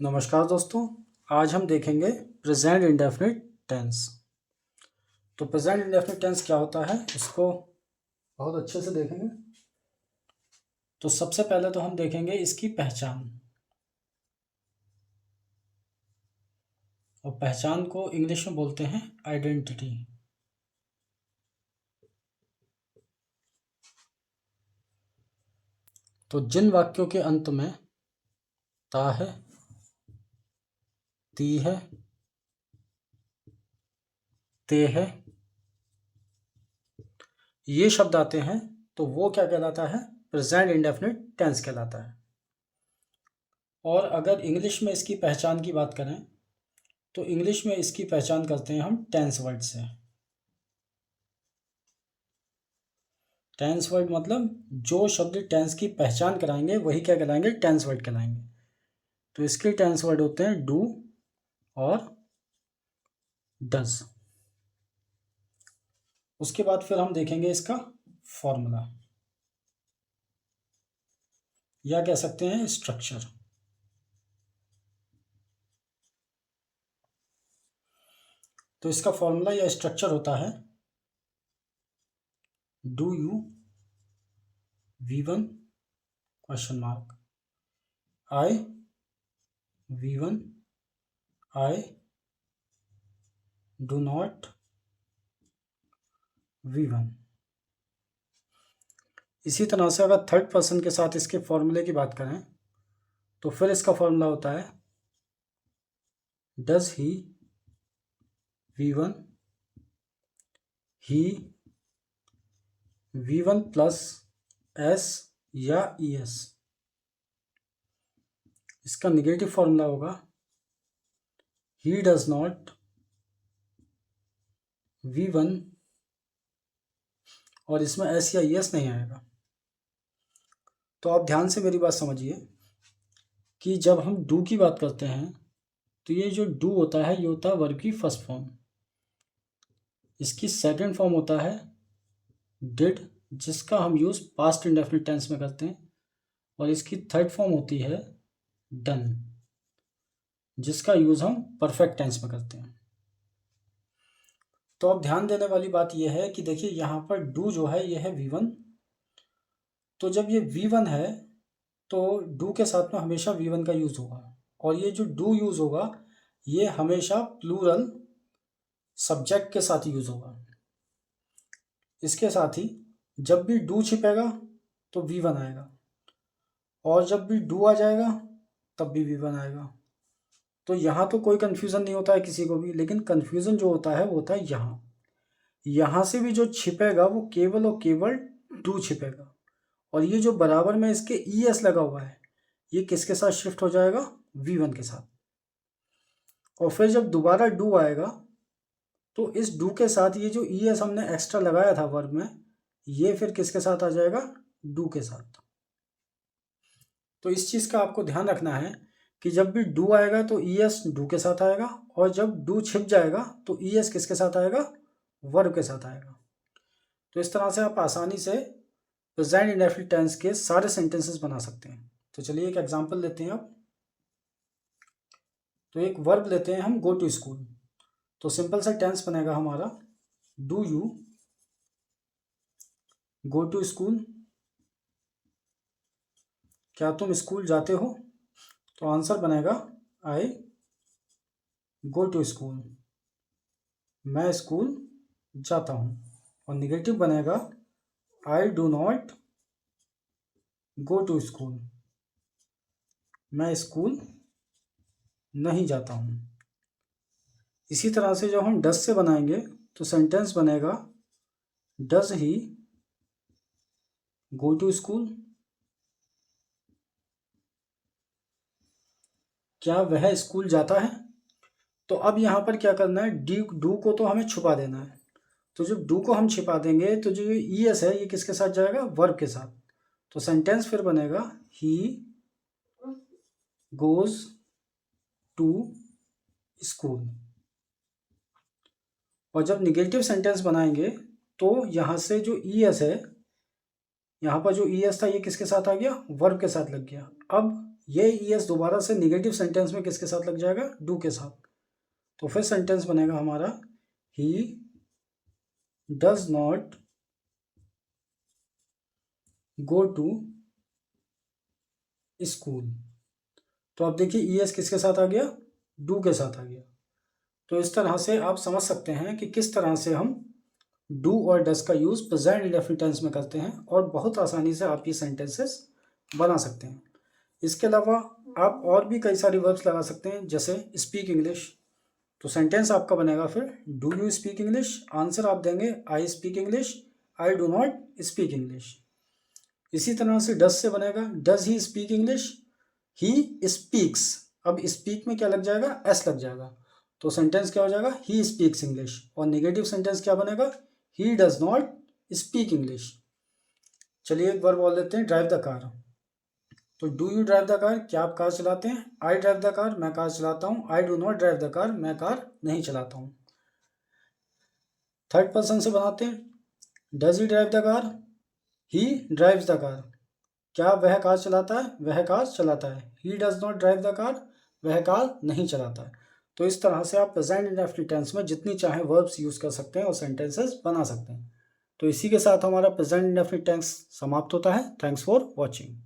नमस्कार दोस्तों। आज हम देखेंगे प्रेजेंट इंडेफिनिट टेंस। तो प्रेजेंट इंडेफिनिट टेंस क्या होता है इसको बहुत अच्छे से देखेंगे। तो सबसे पहले तो हम देखेंगे इसकी पहचान, और पहचान को इंग्लिश में बोलते हैं आइडेंटिटी। तो जिन वाक्यों के अंत में ता है, ती है, ते है, ये शब्द आते हैं तो वो क्या कहलाता है? प्रेजेंट इंडेफिनिट टेंस कहलाता है। और अगर इंग्लिश में इसकी पहचान की बात करें तो इंग्लिश में इसकी पहचान करते हैं हम टेंस वर्ड से। टेंस वर्ड मतलब जो शब्द टेंस की पहचान कराएंगे वही क्या कहलाएंगे? टेंस वर्ड कहलाएंगे। तो इसके टेंस वर्ड होते हैं डू और डज। उसके बाद फिर हम देखेंगे इसका फॉर्मूला, या कह सकते हैं स्ट्रक्चर। तो इसका फॉर्मूला या स्ट्रक्चर होता है do you V1 question mark, I V1 I do not V1। इसी तरह से अगर थर्ड पर्सन के साथ इसके फॉर्मूले की बात करें तो फिर इसका फॉर्मूला होता है does he V1 he V1 plus S या ES। इसका निगेटिव फॉर्मूला होगा ही डज नॉट V1, और इसमें S या ES नहीं आएगा। तो आप ध्यान से मेरी बात समझिए कि जब हम डू की बात करते हैं तो ये जो डू होता है ये होता है वर्ब की फर्स्ट फॉर्म। इसकी सेकंड फॉर्म होता है डिड, जिसका हम यूज़ पास्ट इंडेफिनिट टेंस में करते हैं। और इसकी थर्ड फॉर्म होती है डन, जिसका यूज़ हम परफेक्ट टेंस में करते हैं। तो अब ध्यान देने वाली बात यह है कि देखिए यहाँ पर डू जो है ये है V1। तो जब ये V1 है तो डू के साथ में हमेशा V1 का यूज़ होगा, और ये जो डू यूज़ होगा ये हमेशा प्लूरल सब्जेक्ट के साथ यूज़ होगा। इसके साथ ही जब भी डू छिपेगा तो V1 आएगा, और जब भी डू आ जाएगा तब भी V1 आएगा। तो यहाँ तो कोई कन्फ्यूज़न नहीं होता है किसी को भी, लेकिन कन्फ्यूज़न जो होता है वो होता है यहाँ से भी जो छिपेगा वो केवल और केवल डू छिपेगा, और ये जो बराबर में इसके ES लगा हुआ है ये किसके साथ शिफ्ट हो जाएगा? V1 के साथ। और फिर जब दोबारा डू आएगा तो इस डू के साथ ये जो ES हमने एक्स्ट्रा लगाया था वर्ब में, ये फिर किसके साथ आ जाएगा? डू के साथ। तो इस चीज़ का आपको ध्यान रखना है कि जब भी डू आएगा तो ES डू के साथ आएगा, और जब डू छिप जाएगा तो ES किसके साथ आएगा? वर्ब के साथ आएगा। तो इस तरह से आप आसानी से प्रेजेंट इंडेफिनिट टेंस के सारे सेंटेंसेस बना सकते हैं। तो चलिए एक एग्जांपल लेते हैं अब। तो एक वर्ब लेते हैं हम गो टू स्कूल। तो सिंपल सा टेंस बनेगा हमारा do you go to school, क्या तुम स्कूल जाते हो? तो आंसर बनेगा आई गो टू स्कूल, मैं स्कूल जाता हूँ। और निगेटिव बनेगा I do not go to school, मैं स्कूल नहीं जाता हूँ। इसी तरह से जब हम डज से बनाएंगे तो सेंटेंस बनेगा does he go to school, क्या वह स्कूल जाता है? तो अब यहाँ पर क्या करना है, डू को तो हमें छुपा देना है। तो जब डू को हम छिपा देंगे तो जो ES है ये किसके साथ जाएगा? वर्ब के साथ। तो सेंटेंस फिर बनेगा ही गोज टू स्कूल। और जब निगेटिव सेंटेंस बनाएंगे तो यहाँ से जो ES है, यहाँ पर जो ES था ये किसके साथ आ गया? वर्ब के साथ लग गया। अब ये ईएस दोबारा से नेगेटिव सेंटेंस में किसके साथ लग जाएगा, डू के साथ। तो फिर सेंटेंस बनेगा हमारा he does not go to school. तो अब देखिए ईएस किसके साथ आ गया, डू के साथ आ गया। तो इस तरह से आप समझ सकते हैं कि किस तरह से हम डू और डज का यूज़ प्रेजेंट इंडेफिनिट टेंस में करते हैं और बहुत आसानी से आप ये सेंटेंसेस बना सकते हैं। इसके अलावा आप और भी कई सारी वर्ब्स लगा सकते हैं, जैसे स्पीक इंग्लिश। तो सेंटेंस आपका बनेगा फिर do you speak English, answer आप देंगे I speak English, I do not speak English. इसी तरह से डज से बनेगा does he speak English, he speaks. अब स्पीक में क्या लग जाएगा, एस लग जाएगा, तो सेंटेंस क्या हो जाएगा, ही स्पीक्स इंग्लिश। और नेगेटिव सेंटेंस क्या बनेगा, ही डज नॉट स्पीक इंग्लिश। चलिए एक बार बोल देते हैं ड्राइव द कार। तो do you drive the car, क्या आप कार चलाते हैं, आई ड्राइव द कार, मैं कार चलाता हूँ, आई do not drive the car, मैं कार नहीं चलाता हूँ। थर्ड पर्सन से बनाते हैं does he drive the car, he drives the car, क्या वह कार चलाता है, वह कार चलाता है। ही does not drive the car, वह कार नहीं चलाता है। तो इस तरह से आप प्रेजेंट इंडेफिनिट टेंस में जितनी चाहे वर्ब्स यूज़ कर सकते हैं और सेंटेंसेस बना सकते हैं। तो इसी के साथ हमारा प्रेजेंट इंडेफिनिट टेंस समाप्त होता है। Thanks for watching.